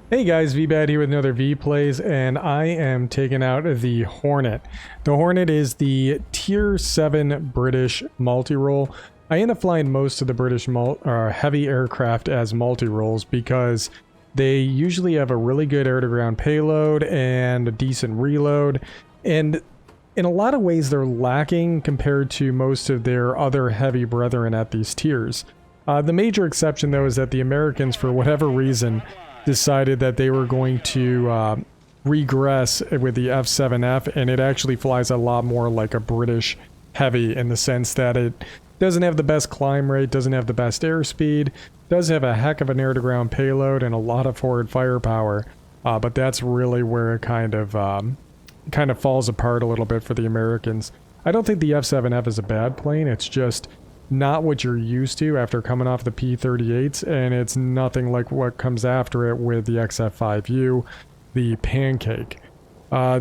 Hey guys, Veebat here with another V-Plays, and I am taking out the Hornet. The Hornet is the Tier 7 British multi-role. I end up flying most of the British heavy aircraft as multi-roles because they usually have a really good air-to-ground payload and a decent reload, and in a lot of ways they're lacking compared to most of their other heavy brethren at these tiers. The major exception though is that the Americans, for whatever reason, decided that they were going to regress with the F7F, and it actually flies a lot more like a British heavy in the sense that it doesn't have the best climb rate, doesn't have the best airspeed, does have a heck of an air-to-ground payload and a lot of forward firepower, but that's really where it kind of falls apart a little bit for the Americans. I don't think the F7F is a bad plane, it's just not what you're used to after coming off the P-38s, and it's nothing like what comes after it with the XF5U, the Pancake.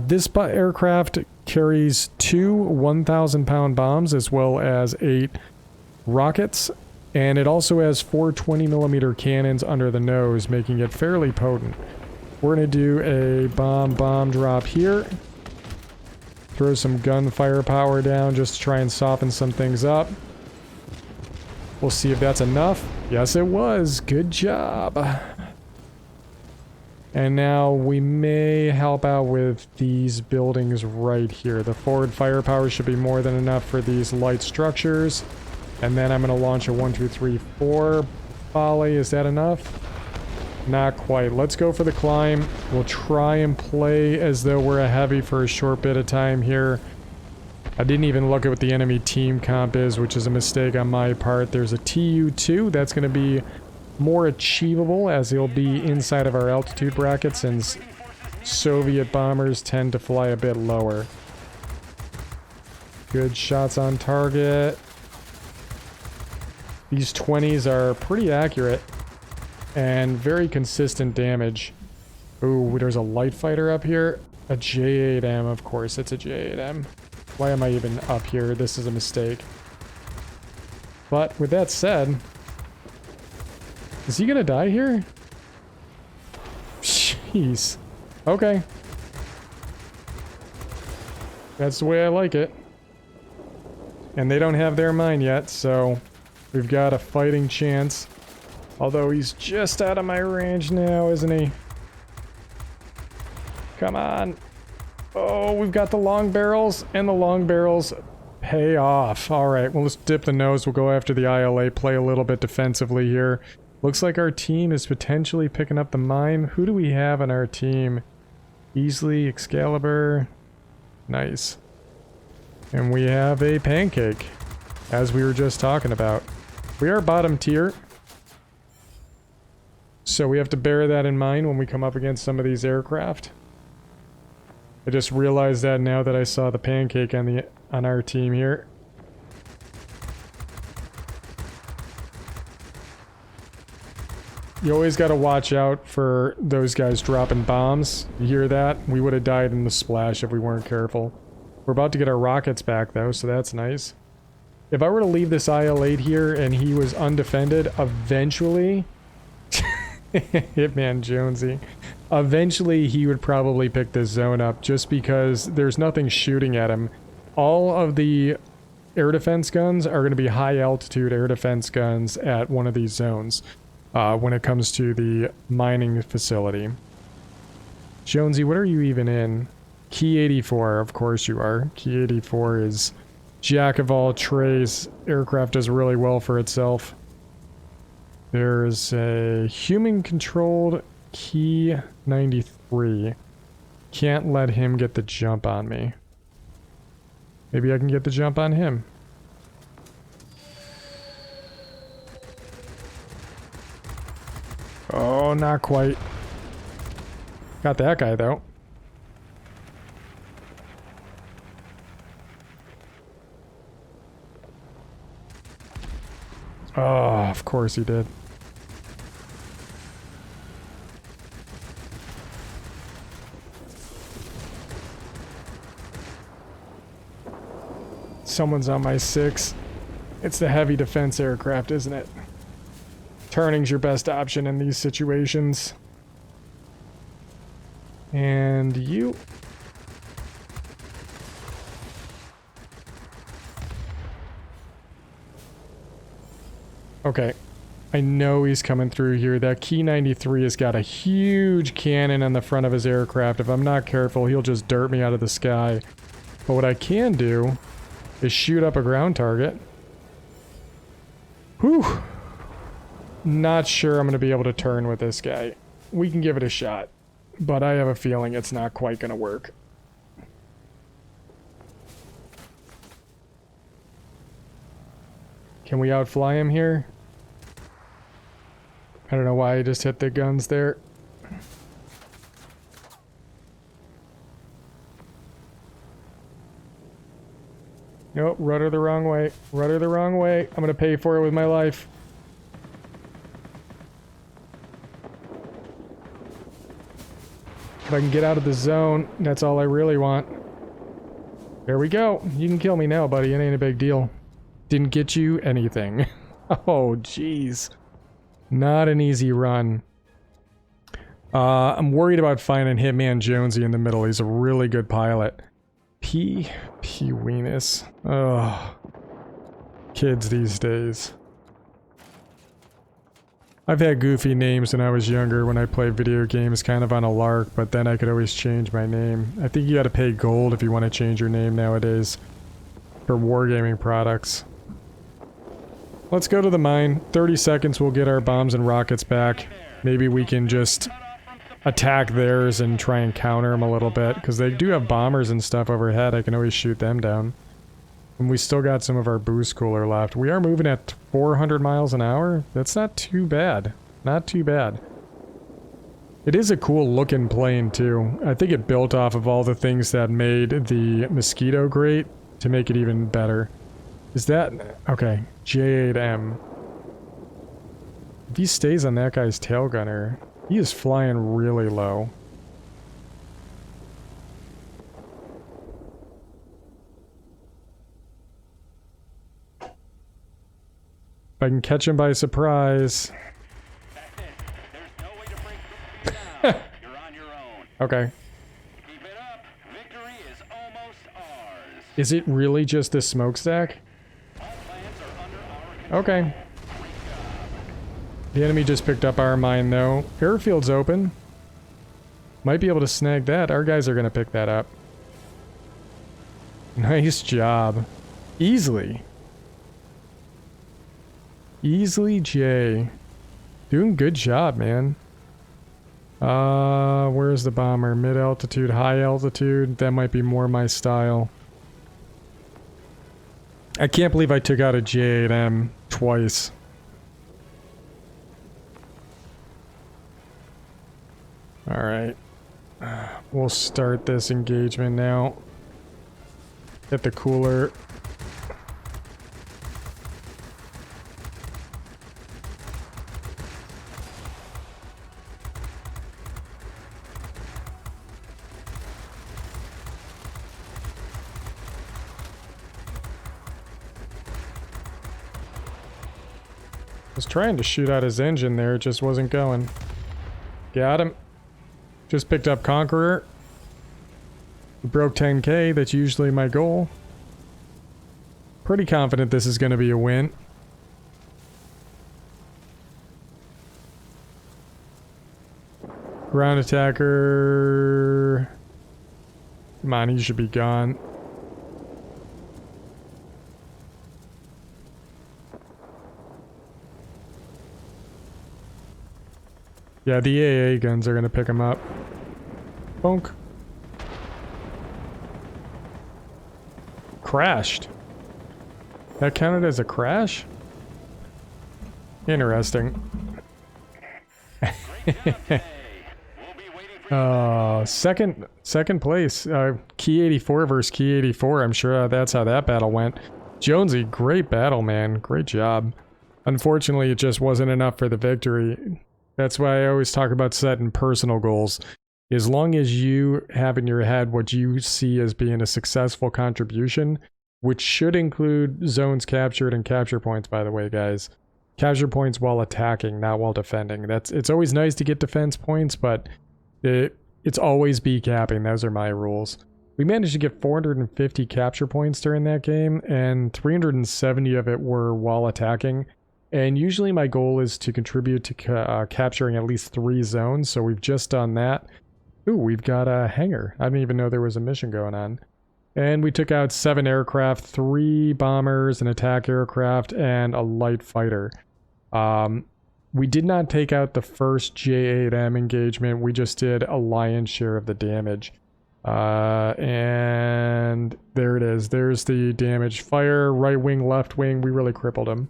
This aircraft carries two 1,000-pound bombs as well as 8 rockets, and it also has 4 20mm cannons under the nose, making it fairly potent. We're going to do a bomb drop here. Throw some gun firepower down just to try and soften some things up. We'll see if that's enough. Yes, it was. Good job. And now we may help out with these buildings right here. The forward firepower should be more than enough for these light structures. And then I'm going to launch a 1, 2, 3, 4 volley. Is that enough? Not quite. Let's go for the climb. We'll try and play as though we're a heavy for a short bit of time here. I didn't even look at what the enemy team comp is, which is a mistake on my part. There's a TU-2. That's going to be more achievable as he'll be inside of our altitude bracket since Soviet bombers tend to fly a bit lower. Good shots on target. These 20s are pretty accurate and very consistent damage. Ooh, there's a light fighter up here. A J-8M, of course, it's a J-8M. Why am I even up here? This is a mistake. But with that said, is he gonna die here? Jeez. Okay. That's the way I like it. And they don't have their mine yet, so we've got a fighting chance. Although he's just out of my range now, isn't he? Come on. Oh, we've got the long barrels, and the long barrels pay off. Alright, well, let's dip the nose. We'll go after the ILA, play a little bit defensively here. Looks like our team is potentially picking up the mine. Who do we have on our team? Easily, Excalibur. Nice. And we have a Pancake, as we were just talking about. We are bottom tier, so we have to bear that in mind when we come up against some of these aircraft. I just realized that now that I saw the Pancake on our team here. You always got to watch out for those guys dropping bombs. You hear that? We would have died in the splash if we weren't careful. We're about to get our rockets back though, so that's nice. If I were to leave this IL-8 here and he was undefended, eventually... Hitman Jonesy. Eventually he would probably pick this zone up just because there's nothing shooting at him. All of the air defense guns are going to be high altitude air defense guns at one of these zones when it comes to the mining facility. Jonesy, what are you even in? Key 84, of course you are. Key 84 is jack of all trades. Aircraft does really well for itself. There's a human-controlled Key 93. Can't let him get the jump on me. Maybe I can get the jump on him. Oh, not quite. Got that guy, though. Oh, of course he did. Someone's on my 6. It's the heavy defense aircraft, isn't it? Turning's your best option in these situations. And you. Okay. I know he's coming through here. That Key 93 has got a huge cannon on the front of his aircraft. If I'm not careful, he'll just dirt me out of the sky. But what I can do is shoot up a ground target. Whew. Not sure I'm going to be able to turn with this guy. We can give it a shot. But I have a feeling it's not quite going to work. Can we outfly him here? I don't know why I just hit the guns there. Nope, rudder the wrong way. Rudder the wrong way. I'm gonna pay for it with my life. If I can get out of the zone, that's all I really want. There we go. You can kill me now, buddy. It ain't a big deal. Didn't get you anything. Oh, jeez. Not an easy run. I'm worried about finding Hitman Jonesy in the middle. He's a really good pilot. P. Weenus. Ugh. Kids these days. I've had goofy names when I was younger when I played video games kind of on a lark, but then I could always change my name. I think you gotta pay gold if you want to change your name nowadays for wargaming products. Let's go to the mine. 30 seconds, we'll get our bombs and rockets back. Maybe we can just attack theirs and try and counter them a little bit, because they do have bombers and stuff overhead. I can always shoot them down. And we still got some of our boost cooler left. We are moving at 400 miles an hour. That's not too bad. Not too bad. It is a cool looking plane too. I think it built off of all the things that made the Mosquito great to make it even better. Is that... okay. J8M. If he stays on that guy's tail gunner, he is flying really low. If I can catch him by surprise. Okay. Is it really just this smokestack? Okay. The enemy just picked up our mine though. Airfield's open. Might be able to snag that. Our guys are gonna pick that up. Nice job. Easily. Easily J. Doing good job, man. Where's the bomber? Mid-altitude, high-altitude? That might be more my style. I can't believe I took out a J8M twice. Alright. We'll start this engagement now. Get the cooler. Was trying to shoot out his engine there, it just wasn't going. Got him. Just picked up Conqueror. We broke 10k, that's usually my goal. Pretty confident this is going to be a win. Ground attacker. Come on, he should be gone. Yeah, the AA guns are going to pick him up. Bonk. Crashed. That counted as a crash? Interesting. Second place. Key 84 versus Key 84. I'm sure that's how that battle went. Jonesy, great battle, man. Great job. Unfortunately, it just wasn't enough for the victory. That's why I always talk about setting personal goals. As long as you have in your head what you see as being a successful contribution, which should include zones captured and capture points, by the way, guys. Capture points while attacking, not while defending. It's always nice to get defense points, but it's always B capping. Those are my rules. We managed to get 450 capture points during that game, and 370 of it were while attacking. And usually my goal is to contribute to capturing at least 3 zones, so we've just done that. Ooh, we've got a hangar. I didn't even know there was a mission going on. And we took out 7 aircraft, 3 bombers, an attack aircraft, and a light fighter. We did not take out the first J8M engagement. We just did a lion's share of the damage. And there it is. There's the damage. Fire, right wing, left wing. We really crippled him.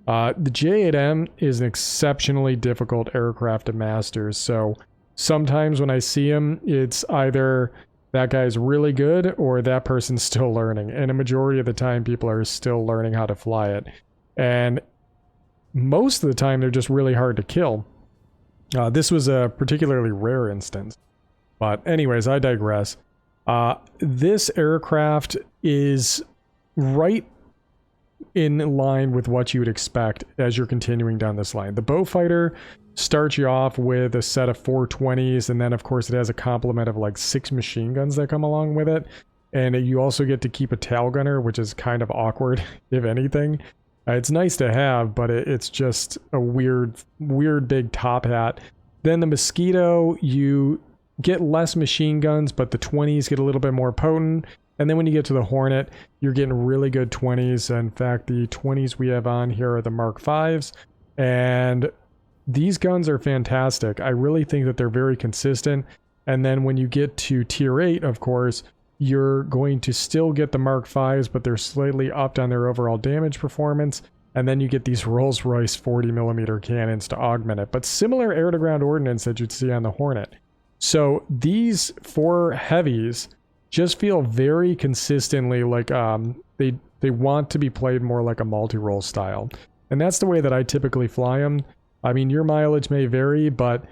The J8M is an exceptionally difficult aircraft to master. So sometimes when I see him, it's either that guy's really good or that person's still learning. And a majority of the time, people are still learning how to fly it. And most of the time, they're just really hard to kill. This was a particularly rare instance. But anyways, I digress. This aircraft is right in line with what you would expect as you're continuing down this line. The Beaufighter starts you off with a set of 420s, and then of course it has a complement of like 6 machine guns that come along with it. And you also get to keep a tail gunner, which is kind of awkward, if anything. It's nice to have, but it's just a weird big top hat. Then the Mosquito, you get less machine guns, but the 20s get a little bit more potent. And then when you get to the Hornet, you're getting really good 20s. In fact, the 20s we have on here are the Mark 5s. And these guns are fantastic. I really think that they're very consistent. And then when you get to tier 8, of course, you're going to still get the Mark 5s, but they're slightly upped on their overall damage performance. And then you get these Rolls-Royce 40mm cannons to augment it. But similar air-to-ground ordnance that you'd see on the Hornet. So these 4 heavies just feel very consistently like they want to be played more like a multi-role style. And that's the way that I typically fly them. I mean, your mileage may vary, but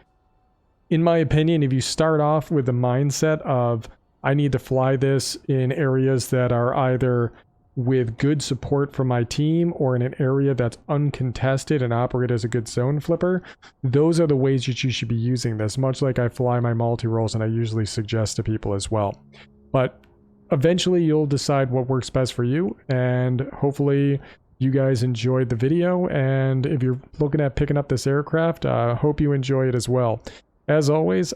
in my opinion, if you start off with the mindset of I need to fly this in areas that are either with good support from my team or in an area that's uncontested and operate as a good zone flipper, those are the ways that you should be using this, much like I fly my multi-rolls and I usually suggest to people as well. But eventually you'll decide what works best for you, and hopefully you guys enjoyed the video, and if you're looking at picking up this aircraft, hope you enjoy it as well. As always,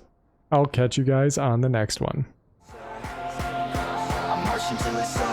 I'll catch you guys on the next one. I'm marching to the sun.